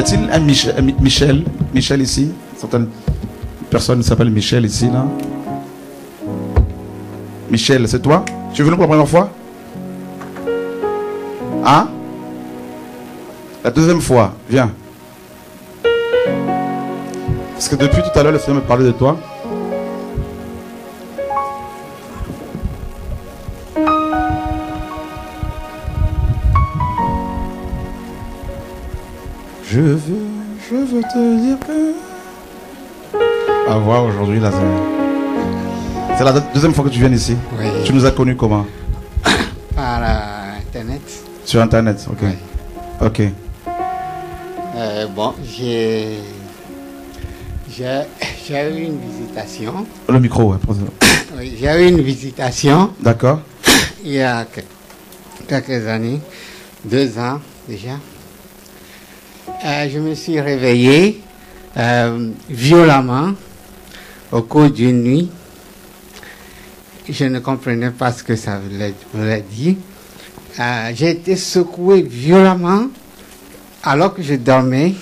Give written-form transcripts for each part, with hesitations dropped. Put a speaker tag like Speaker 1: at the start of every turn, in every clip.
Speaker 1: a-t-il un Michel ici? Certaines personnes s'appellent Michel ici, là. Michel, c'est toi? Tu es venu pour la première fois? Hein? La deuxième fois, viens. Parce que depuis tout à l'heure, le Seigneur me parlait de toi. Je veux te dire que... À voir aujourd'hui, là, c'est la deuxième fois que tu viens ici.
Speaker 2: Oui.
Speaker 1: Tu nous as connus comment?
Speaker 2: Par Internet.
Speaker 1: Sur Internet, ok.
Speaker 2: Oui.
Speaker 1: Ok.
Speaker 2: Bon, j'ai eu une visitation.
Speaker 1: Le micro, ouais.
Speaker 2: Oui, j'ai eu une visitation.
Speaker 1: D'accord.
Speaker 2: Il y a quelques années, 2 ans déjà. Je me suis réveillé violemment au cours d'une nuit. Je ne comprenais pas ce que ça voulait dire. J'ai été secoué violemment alors que je dormais.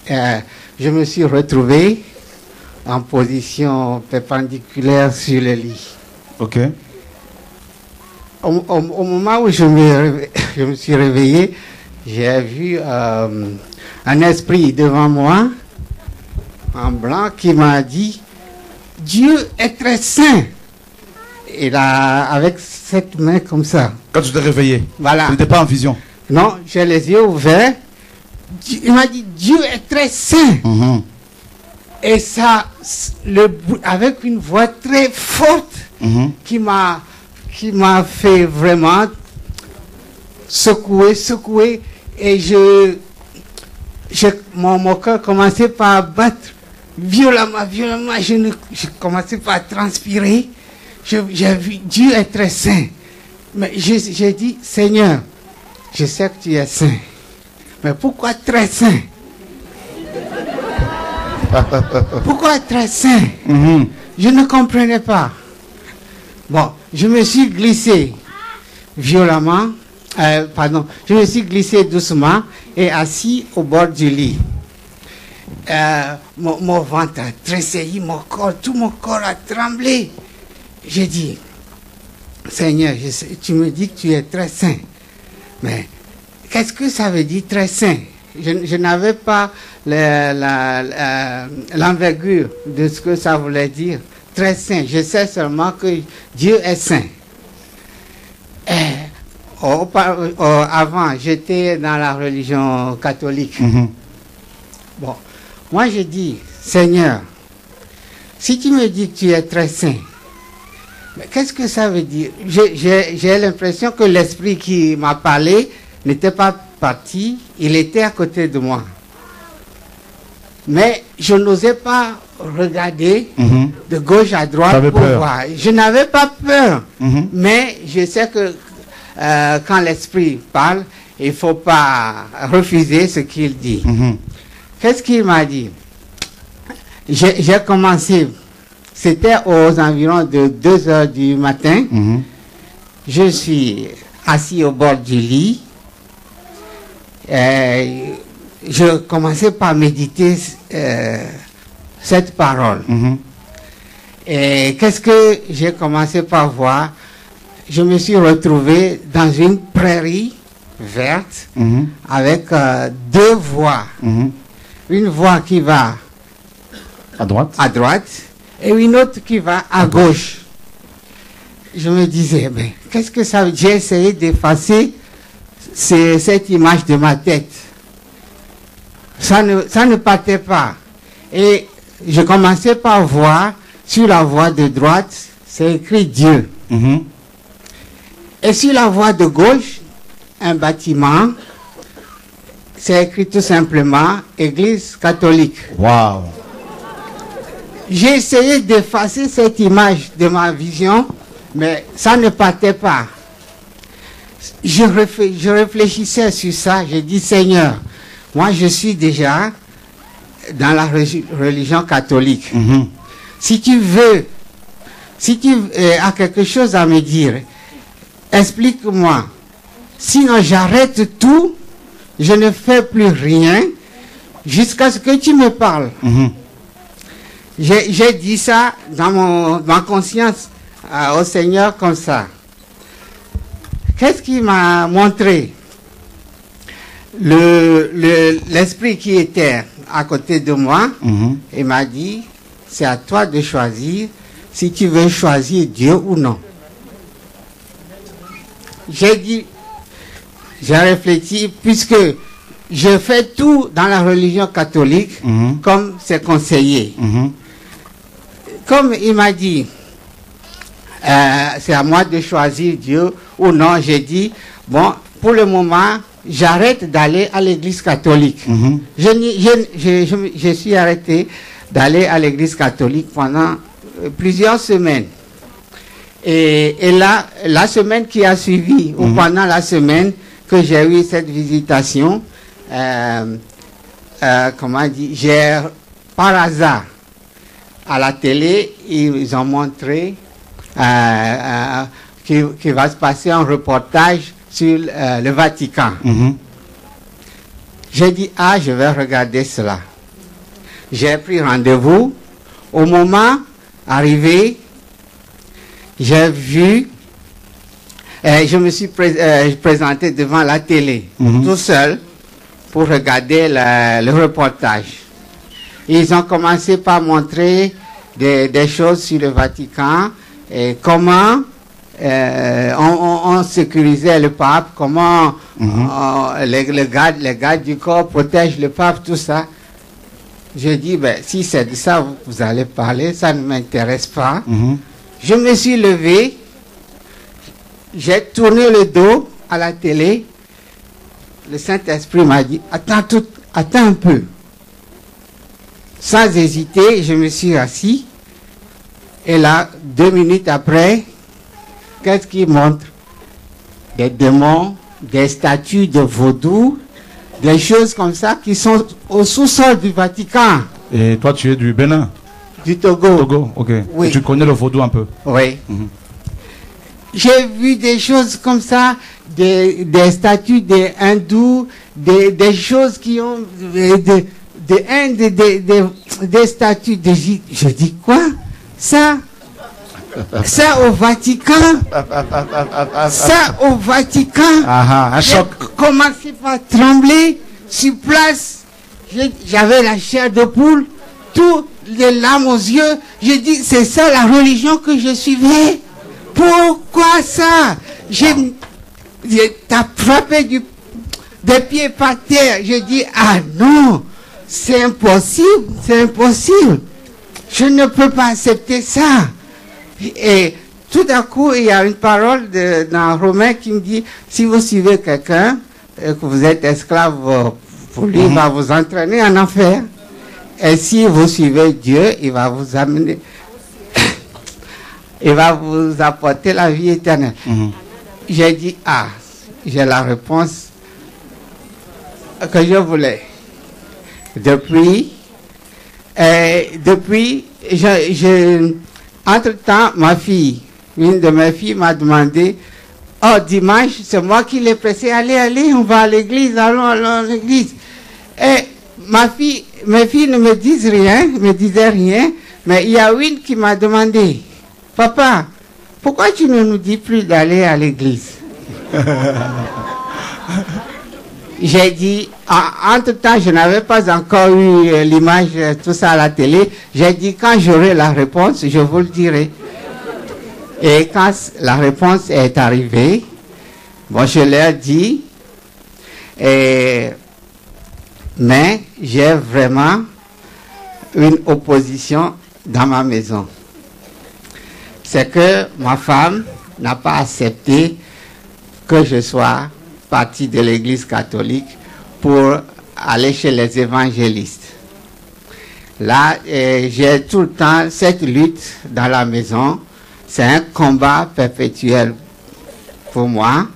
Speaker 2: Je me suis retrouvé en position perpendiculaire sur le lit.
Speaker 1: Ok.
Speaker 2: Au moment où je me suis réveillé, j'ai vu un esprit devant moi, en blanc, qui m'a dit « Dieu est très saint ». Et là, avec cette main comme ça.
Speaker 1: Quand tu t'es réveillé,
Speaker 2: Voilà.
Speaker 1: tu n'étais pas en vision.
Speaker 2: Non, j'ai les yeux ouverts. Il m'a dit « Dieu est très saint ». Et ça, avec une voix très forte, qui m'a fait vraiment secouer. Et mon cœur commençait par battre violemment. Je commençais par transpirer. J'ai vu, Dieu est très saint. Mais j'ai dit, Seigneur, je sais que tu es saint. Mais pourquoi très saint? Pourquoi très saint? Je ne comprenais pas. Bon, je me suis glissé violemment. Je me suis glissé doucement et assis au bord du lit. Mon ventre a tressailli, tout mon corps a tremblé. J'ai dit, Seigneur, tu me dis que tu es très saint. Mais qu'est-ce que ça veut dire très saint? Je n'avais pas l'envergure de ce que ça voulait dire. Très saint. Je sais seulement que Dieu est saint. Avant, j'étais dans la religion catholique. Bon, moi je dis, Seigneur, si tu me dis que tu es très saint, mais qu'est-ce que ça veut dire? J'ai l'impression que l'esprit qui m'a parlé n'était pas parti, il était à côté de moi. Mais je n'osais pas regarder de gauche à droite pour voir. Je n'avais pas peur, mais je sais que quand l'esprit parle, il ne faut pas refuser ce qu'il dit. Qu'est-ce qu'il m'a dit? J'ai commencé, c'était aux environs de 2 heures du matin. Je suis assis au bord du lit. Je commençais par méditer cette parole. Et qu'est-ce que j'ai commencé par voir? Je me suis retrouvé dans une prairie verte avec 2 voies. Une voie qui va à droite et une autre qui va à gauche. Je me disais, mais qu'est-ce que ça veut dire? J'ai essayé d'effacer cette image de ma tête. Ça ne partait pas. Et je commençais par voir sur la voie de droite, c'est écrit Dieu. Et sur la voie de gauche, un bâtiment, c'est écrit tout simplement Église catholique. Wow. J'ai essayé d'effacer cette image de ma vision, mais ça ne partait pas. Je réfléchissais sur ça, j'ai dit, Seigneur, moi je suis déjà dans la religion catholique. Si tu as quelque chose à me dire, explique-moi. Sinon j'arrête tout, je ne fais plus rien, jusqu'à ce que tu me parles. J'ai dit ça dans ma conscience au Seigneur comme ça. Qu'est-ce qu'il m'a montré? L'esprit qui était à côté de moi, il m'a dit, c'est à toi de choisir si tu veux choisir Dieu ou non. J'ai dit, j'ai réfléchi, puisque je fais tout dans la religion catholique, comme c'est conseillé. Comme il m'a dit, c'est à moi de choisir Dieu ou non, j'ai dit, bon, pour le moment, j'arrête d'aller à l'église catholique. Je suis arrêté d'aller à l'église catholique pendant plusieurs semaines. Et là, la semaine qui a suivi, ou pendant la semaine que j'ai eu cette visitation, comment dire, j'ai, par hasard, à la télé, ils ont montré qu'il va se passer un reportage sur le Vatican. J'ai dit, ah, je vais regarder cela. J'ai pris rendez-vous. Au moment arrivé, j'ai vu, je me suis présenté devant la télé, tout seul, pour regarder le reportage. Ils ont commencé par montrer des choses sur le Vatican, et comment on sécurisait le pape, comment les gardes du corps protègent le pape, tout ça. Je dis, ben, si c'est de ça que vous allez parler, ça ne m'intéresse pas. Je me suis levé, j'ai tourné le dos à la télé. Le Saint-Esprit m'a dit, attends un peu. Sans hésiter, je me suis assis. Et là, 2 minutes après, qu'est-ce qu'il montre? Des démons, des statues de vaudou, des choses comme ça qui sont au sous-sol du Vatican.
Speaker 1: Et toi, tu es du Bénin?
Speaker 2: Du Togo.
Speaker 1: Togo, ok.
Speaker 2: Oui.
Speaker 1: Et tu connais le vaudou un peu?
Speaker 2: Oui. J'ai vu des choses comme ça, des statues des hindous, des choses qui ont des statues d'Égypte. Je dis quoi? Ça au Vatican? Ça au Vatican?
Speaker 1: Un choc.
Speaker 2: J'ai commencé par trembler sur place. J'avais la chair de poule, toutes les larmes aux yeux. J'ai dit, c'est ça la religion que je suivais? Pourquoi ça? T'as frappé des pieds par terre. Je dis, ah non, c'est impossible, c'est impossible. Je ne peux pas accepter ça. Et tout d'un coup, il y a une parole dans Romain qui me dit, si vous suivez quelqu'un, et que vous êtes esclave pour lui, il va vous entraîner en enfer. Et si vous suivez Dieu, il va vous amener, il va vous apporter la vie éternelle. J'ai dit, ah, j'ai la réponse que je voulais. Depuis, entre-temps, ma fille, une de mes filles m'a demandé, oh, dimanche, c'est moi qui l'ai pressé, allez, on va à l'église, allons à l'église. Et mes filles ne me disaient rien, mais il y a une qui m'a demandé, papa, pourquoi tu ne nous dis plus d'aller à l'église? J'ai dit, entre-temps, je n'avais pas encore eu l'image, tout ça à la télé. J'ai dit, quand j'aurai la réponse, je vous le dirai. Et quand la réponse est arrivée, bon, je leur dis, mais j'ai vraiment une opposition dans ma maison. C'est que ma femme n'a pas accepté que je sois partie de l'église catholique pour aller chez les évangélistes. Là, j'ai tout le temps cette lutte dans la maison. C'est un combat perpétuel pour moi.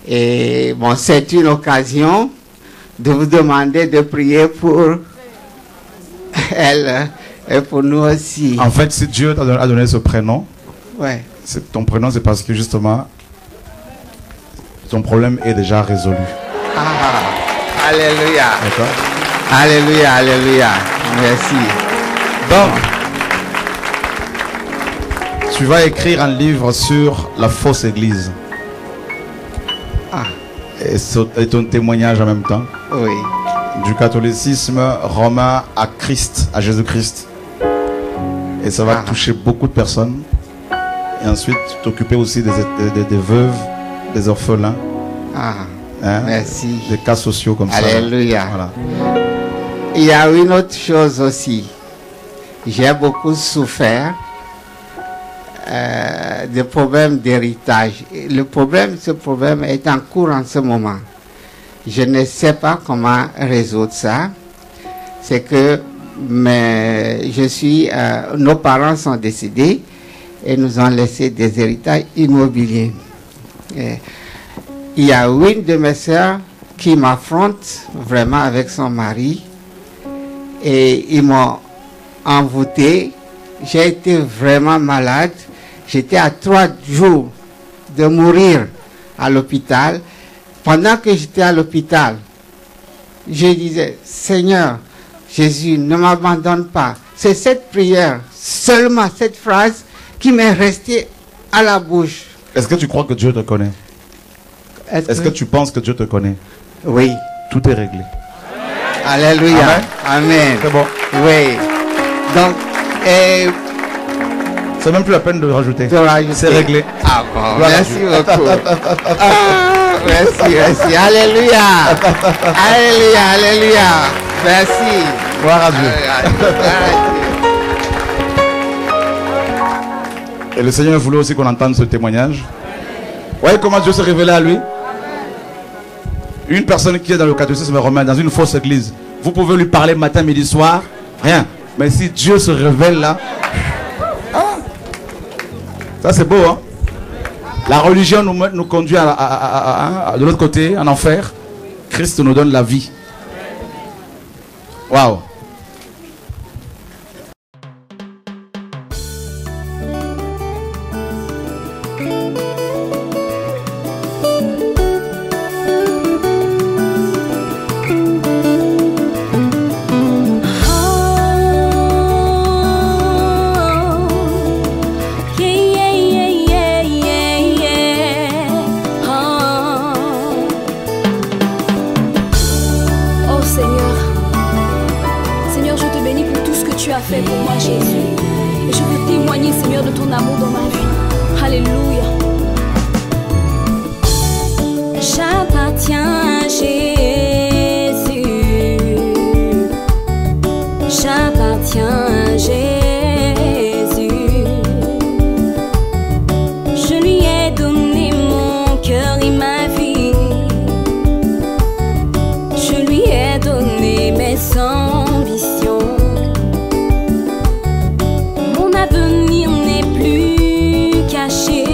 Speaker 2: Et bon, c'est une occasion de vous demander de prier pour elle et pour nous aussi.
Speaker 1: En fait, si Dieu a donné ce prénom,
Speaker 2: ouais.
Speaker 1: Ton prénom, c'est parce que justement, ton problème est déjà résolu.
Speaker 2: Ah, alléluia.
Speaker 1: D'accord?
Speaker 2: Alléluia, alléluia. Merci.
Speaker 1: Donc, tu vas écrire un livre sur la fausse église.
Speaker 2: Ah,
Speaker 1: Et ton témoignage en même temps.
Speaker 2: oui.
Speaker 1: Du catholicisme romain à Christ, à Jésus-Christ. Et ça va toucher beaucoup de personnes. Et ensuite, t'occuper aussi des veuves, des orphelins.
Speaker 2: Ah,
Speaker 1: Hein,
Speaker 2: merci.
Speaker 1: des cas sociaux comme
Speaker 2: Alléluia.
Speaker 1: ça. Voilà.
Speaker 2: Il y a une autre chose aussi. J'ai beaucoup souffert des problèmes d'héritage. Ce problème est en cours en ce moment. Je ne sais pas comment résoudre ça. C'est que nos parents sont décédés et nous ont laissé des héritages immobiliers. Il y a une de mes sœurs qui m'affronte vraiment avec son mari et ils m'ont envoûté. J'ai été vraiment malade. J'étais à 3 jours de mourir à l'hôpital. Pendant que j'étais à l'hôpital, je disais, Seigneur, Jésus, ne m'abandonne pas. C'est cette prière, seulement cette phrase qui m'est restée à la bouche.
Speaker 1: Est-ce que tu crois que Dieu te connaît? Est-ce que tu penses que Dieu te connaît?
Speaker 2: Oui.
Speaker 1: Tout est réglé.
Speaker 2: Alléluia. Amen.
Speaker 1: C'est bon.
Speaker 2: Oui. Donc,
Speaker 1: c'est même plus la peine de rajouter. C'est réglé.
Speaker 2: Ah bon, merci beaucoup. Merci, merci. Alléluia. Alléluia, alléluia. Merci.
Speaker 1: Gloire à Dieu. Et le Seigneur voulait aussi qu'on entende ce témoignage. Voyez comment Dieu s'est révélé à lui. Une personne qui est dans le catholicisme romain, dans une fausse église, vous pouvez lui parler matin, midi, soir, rien. Mais si Dieu se révèle là, ça c'est beau, hein. La religion nous conduit de l'autre côté, en enfer. Christ nous donne la vie. Waouh.
Speaker 3: Fait pour moi, Jésus. Et je veux témoigner, Seigneur, de ton amour dans ma vie. Alléluia. J'appartiens à Jésus. J'appartiens à Jésus. Je lui ai donné mon cœur et ma vie. Je lui ai donné mes ambitions. L'avenir n'est plus caché.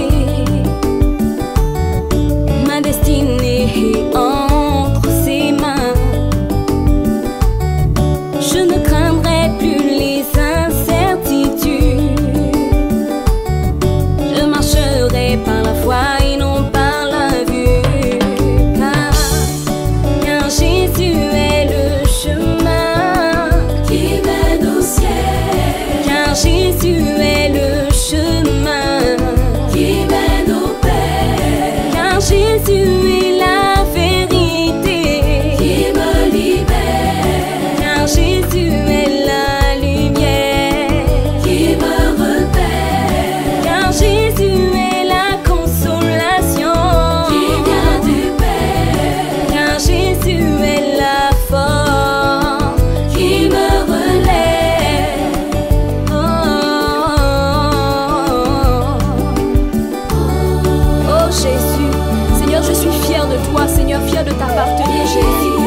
Speaker 3: Ma destinée est entre ses mains. Je ne craindrai plus les incertitudes. Je marcherai par la foi et non par la vue. Car Jésus est le chemin qui mène au ciel. Car Jésus est le chemin qui mène au Père. Car Jésus est la vérité qui me libère. Car Jésus est la lumière qui me repère. Car Jésus est la consolation qui vient du Père. Car Jésus est la force qui me relève. Oh Jésus, Seigneur, je suis fière de toi, Seigneur, fière de t'appartenir, Jésus.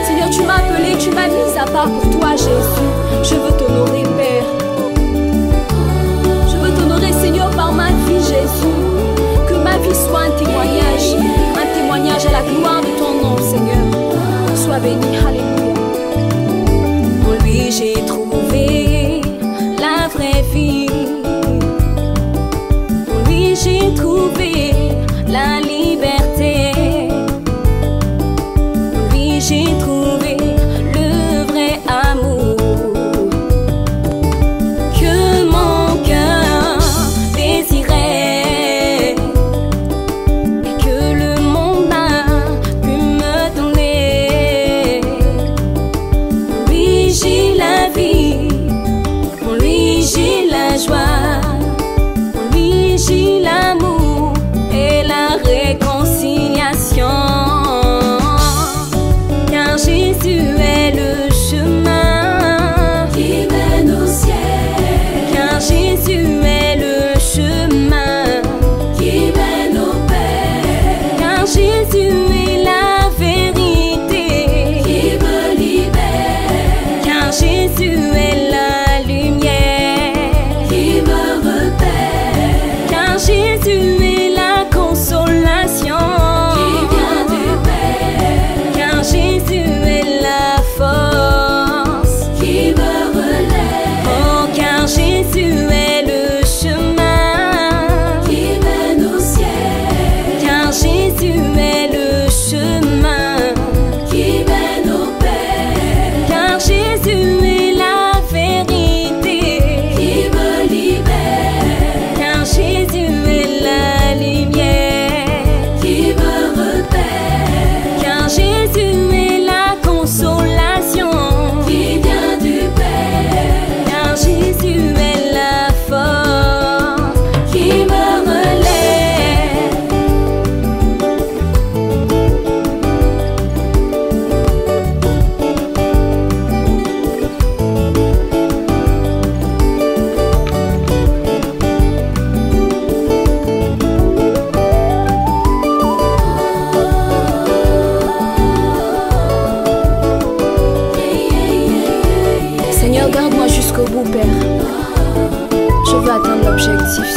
Speaker 3: Seigneur, tu m'as appelé, tu m'as mis à part pour toi, Jésus. Je veux t'honorer, Père. Je veux t'honorer, Seigneur, par ma vie, Jésus. Que ma vie soit un témoignage à la gloire de ton nom, Seigneur. Sois béni, alléluia. En lui, j'ai trouvé la vraie vie. En lui, j'ai trouvé la liberté. En lui, j'ai trouvé le vrai bout, Père. Je veux atteindre l'objectif,